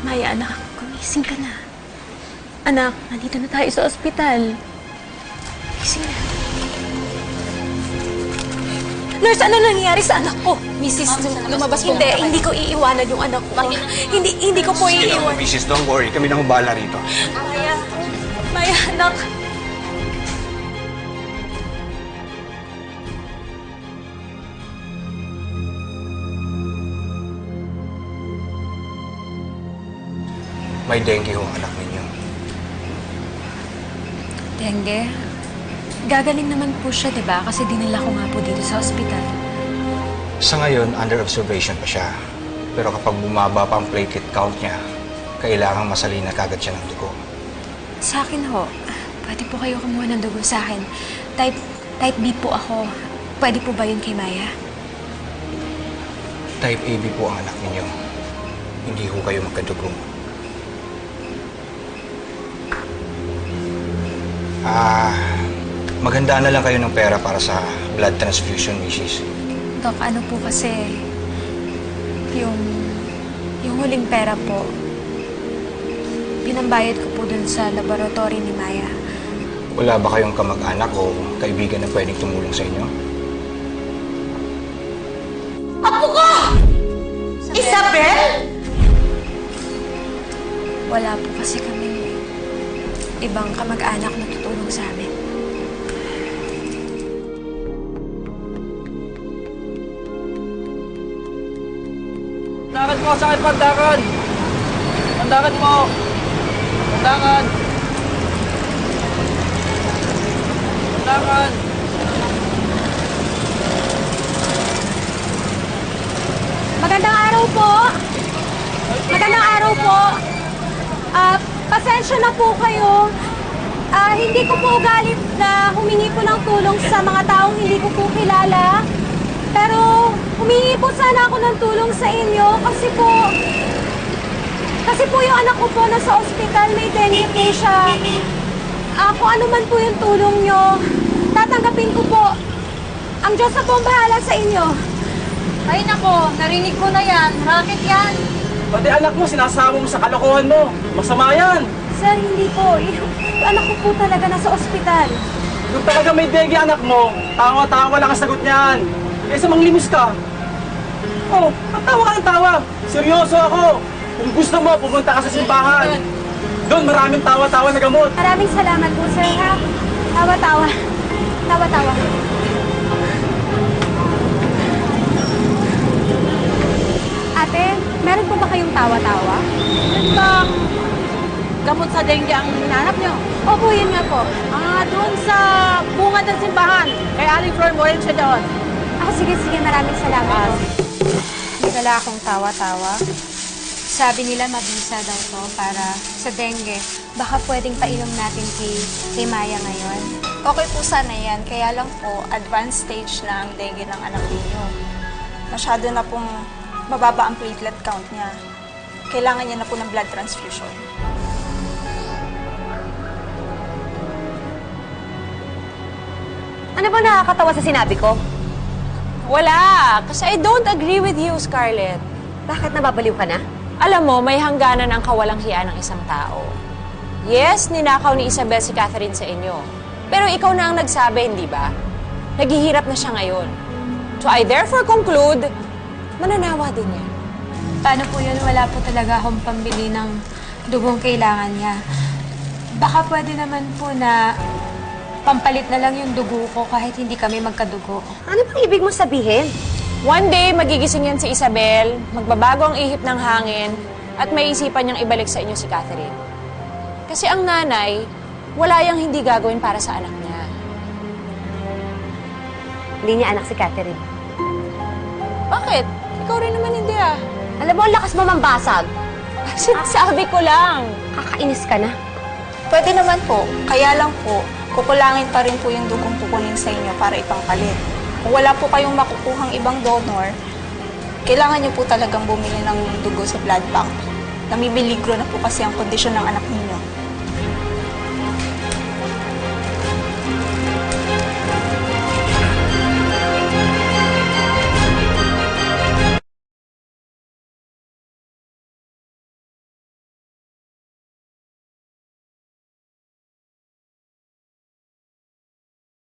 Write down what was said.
Maya, anak, gumising ka na. Anak, nandito na tayo sa ospital. Gising na. Nurse, ano nangyayari sa anak ko? Mrs., lumabas po. Hindi ko iiwanan yung anak ko. Hindi ko po iiwan. Mrs., don't worry. Kami na humbala rito. Maya, anak. May dengue ho ang anak ninyo. Dengue? Gagaling naman po siya, di ba? Kasi dinala ko nga po dito sa ospital. Sa ngayon, under observation pa siya. Pero kapag bumaba pa ang platelet count niya, kailangang masalina kagad siya ng dugo. Sa akin ho, pwede po kayo kumuha ng dugo sa akin. Type B po ako. Pwede po ba yun kay Maya? Type AB po ang anak ninyo. Hindi ho kayo magkadugo. Maghandaan na lang kayo ng pera para sa blood transfusion, Mrs. Dok, ano po kasi, yung huling pera po, pinambayad ko po dun sa laboratory ni Maya. Wala ba kayong kamag-anak o kaibigan na pwedeng tumulong sa inyo? Apo ko! Isabel? Wala po kasi kami ibang kamag-anak na tutulong sa amin. Pandakan mo, sakit pandakan! Pandakan mo! Pandakan! Pandakan! Magandang araw po! Magandang araw po! Pasensya na po kayo. Hindi ko po galit na humingi po ng tulong sa mga taong hindi ko po kilala. Pero humingi po sana ako ng tulong sa inyo kasi po yung anak ko po nasa ospital, may dengue po siya. Kung ano man po yung tulong nyo, tatanggapin ko po. Ang Diyos na po ang bahala sa inyo. Ay nako, narinig ko na yan. Racket yan. Pati anak mo, sinasama mo sa kalokohan mo. Masama yan. Sir, hindi po. Yung anak ko po talaga nasa ospital. Kung talaga may dengue anak mo, tawa-tawa lang ang sagot niyan. Kaysa manglimos ka. Oh, tawa ka ng tawa. Seryoso ako. Kung gusto mo, pumunta ka sa simbahan. Doon maraming tawa-tawa na gamot. Maraming salamat po, sir, ha? Tawa-tawa. Tawa-tawa. Ate, meron po ba kayong tawa-tawa? Yun bang gamot sa dengue ang hinahanap niyo? Opo, yun nga po. Doon sa bungad ng simbahan. Kay Aling Flor mo rin siya doon. Sige, maraming salamat po. May dala akong tawa-tawa. Sabi nila mabisa daw to para sa dengue. Baka pwedeng painom natin kay Maya ngayon. Okay po sana yan. Kaya lang po, advanced stage na ang dengue ng anak ninyo. Masyado na pong mababa ang platelet count niya. Kailangan niya na po ng blood transfusion. Ano ba nakakatawa sa sinabi ko? Wala. Kasi I don't agree with you, Scarlett. Bakit nababaliw ka na? Alam mo, may hangganan ang kawalang hiya ng isang tao. Yes, ninakaw ni Isabel si Catherine sa inyo. Pero ikaw na ang nagsabi, hindi ba? Naghihirap na siya ngayon. So I therefore conclude, mananawa din niya. Paano po yun? Wala po talaga akong pambili ng dugong kailangan niya. Baka pwede naman po na pampalit na lang yung dugo ko kahit hindi kami magkadugo. Ano bang ibig mo sabihin? One day, magigising yan si Isabel, magbabago ang ihip ng hangin, at may isipan niyang ibalik sa inyo si Catherine. Kasi ang nanay, wala yang hindi gagawin para sa anak niya. Hindi niya anak si Catherine. Bakit? Ikaw rin naman hindi ah. Alam mo, ang lakas mo mambasag. Sinasabi ko lang. Kakainis ka na. Pwede naman po. Kaya lang po, kukulangin pa rin po yung dugong kukunin sa inyo para ipangpalit. Kung wala po kayong makukuhang ibang donor, kailangan niyo po talagang bumili ng dugo sa blood bank. Namibiligro na po kasi ang kondisyon ng anak ninyo.